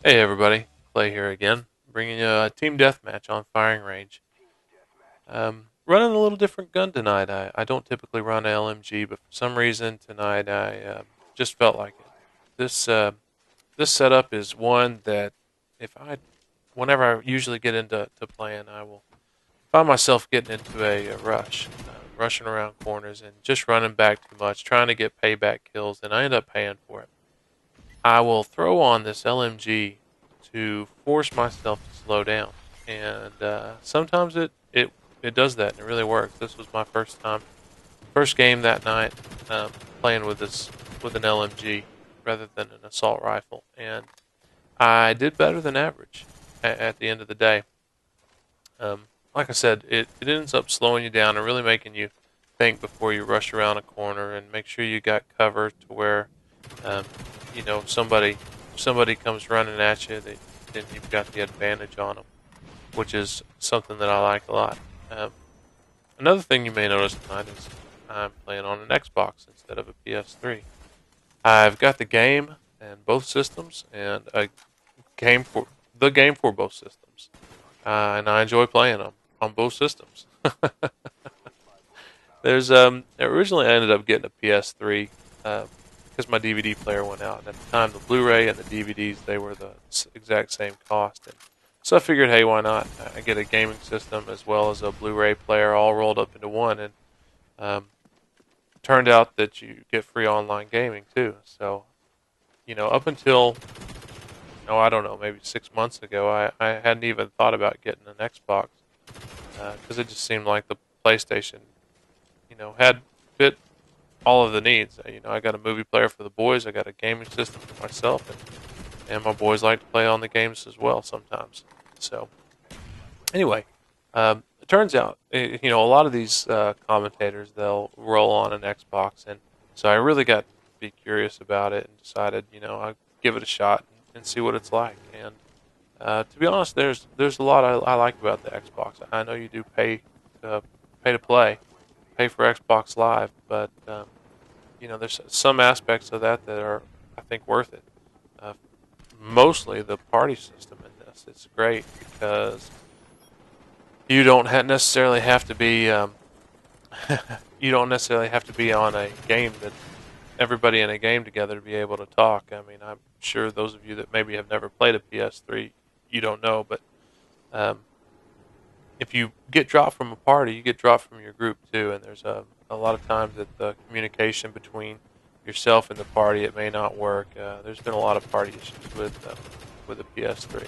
Hey everybody, Clay here again, bringing you a team deathmatch on firing range. Running a little different gun tonight. I don't typically run a LMG, but for some reason tonight I just felt like it. This setup is one that if I, whenever I usually get into playing, I will find myself getting into a rush, rushing around corners and just running back too much, trying to get payback kills, and I end up paying for it. I will throw on this LMG to force myself to slow down, and sometimes it does that, and it really works. This was my first game that night, playing with an LMG rather than an assault rifle, and I did better than average at the end of the day. Like I said, it ends up slowing you down and really making you think before you rush around a corner and make sure you got cover to where um, somebody comes running at you, then you've got the advantage on them, which is something that I like a lot. Um, Another thing you may notice tonight is I'm playing on an Xbox instead of a PS3. I've got the game and both systems, and a game for the game for both systems, and I enjoy playing them on both systems. Originally I ended up getting a PS3 because my DVD player went out. And at the time, the Blu-ray and the DVDs, they were the exact same cost. And so I figured, hey, why not? I get a gaming system as well as a Blu-ray player all rolled up into one. And um, turned out that you get free online gaming too. So, up until, I don't know, maybe 6 months ago, I hadn't even thought about getting an Xbox because it just seemed like the PlayStation, had fit all of the needs. I got a movie player for the boys. I got a gaming system for myself, and my boys like to play on the games as well sometimes. So, anyway, it turns out, a lot of these commentators, they'll roll on an Xbox, and so I really got to be curious about it and decided, I'd give it a shot and see what it's like. And to be honest, there's a lot I like about the Xbox. I know you do pay to play, pay for Xbox Live, but there's some aspects of that that are, I think, worth it. Uh, Mostly the party system in this. It's great because you don't necessarily have to be you don't necessarily have to be on a game that everybody in a game together to be able to talk. I mean, I'm sure those of you that maybe have never played a PS3, you don't know, but um, if you get dropped from a party, you get dropped from your group too. And there's a lot of times that the communication between yourself and the party, it may not work. There's been a lot of party issues with the PS3.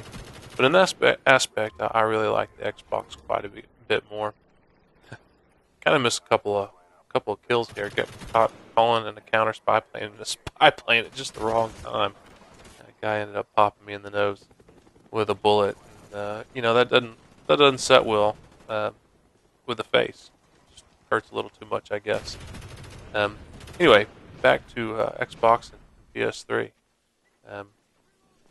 But in that aspect, I really like the Xbox quite a bit more. Kind of missed a couple of kills here. Got caught calling in a counter spy plane and a spy plane at just the wrong time. That guy ended up popping me in the nose with a bullet. And, that doesn't set well with the face. Just hurts a little too much, I guess. Anyway, back to Xbox and PS3. Um,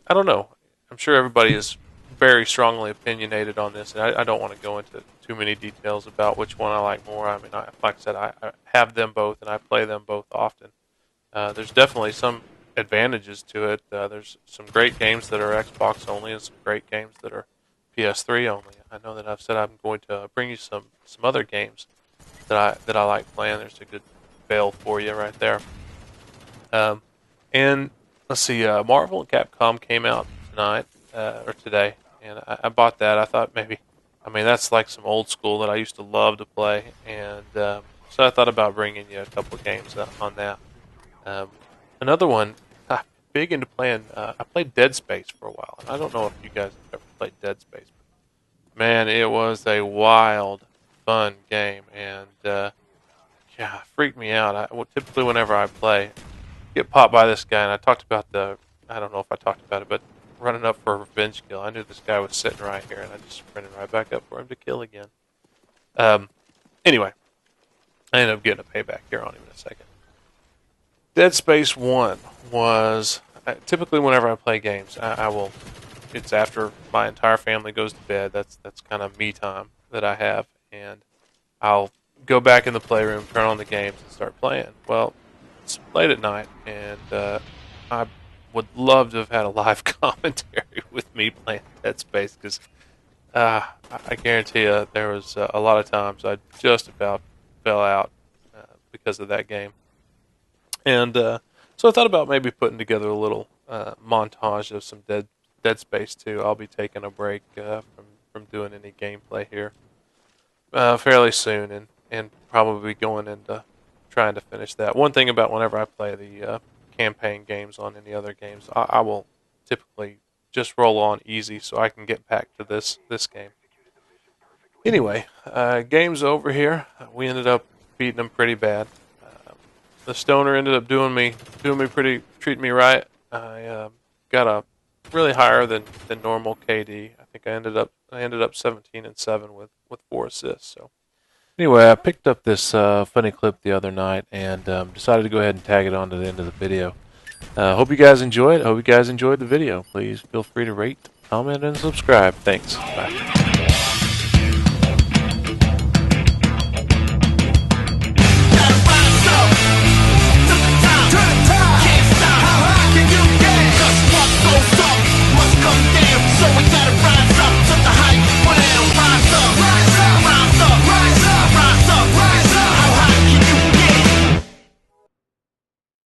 I don't know. I'm sure everybody is very strongly opinionated on this, and I don't want to go into too many details about which one I like more. I mean, like I said, I have them both, and I play them both often. There's definitely some advantages to it. There's some great games that are Xbox only, and some great games that are PS3 only. I know that I've said I'm going to bring you some other games that I like playing. There's a good bail for you right there. And let's see, Marvel and Capcom came out tonight or today, and I bought that. I thought maybe, I mean, that's like some old school that I used to love to play, and so I thought about bringing you a couple of games on that. Um, Another one, I'm big into playing. I played Dead Space for a while, and I don't know if you guys have ever played Dead Space, but man, it was a wild, fun game, and yeah, it freaked me out. Typically, whenever I play, get popped by this guy, and I don't know if I talked about it, but running up for a revenge kill. I knew this guy was sitting right here, and I just sprinted right back up for him to kill again. Um, anyway, I ended up getting a payback here on him in a second. Dead Space 1 was, typically whenever I play games, I will, it's after my entire family goes to bed. That's kind of me time that I have, and I'll go back in the playroom, turn on the games, and start playing. Well, it's late at night, and I would love to have had a live commentary with me playing Dead Space because I guarantee you there was a lot of times I just about fell out because of that game. And so I thought about maybe putting together a little montage of some Dead Space 2. I'll be taking a break from doing any gameplay here fairly soon, and probably going into trying to finish that. One thing about whenever I play the campaign games on any other games, I will typically just roll on easy so I can get back to this game. Anyway, game's over here. We ended up beating them pretty bad. The stoner ended up treating me right. I got a really higher than normal KD. I think I ended up 17-7 with 4 assists. So anyway, I picked up this funny clip the other night and decided to go ahead and tag it on to the end of the video. Hope you guys enjoyed. Hope you guys enjoyed the video. Please feel free to rate, comment, and subscribe. Thanks. Bye.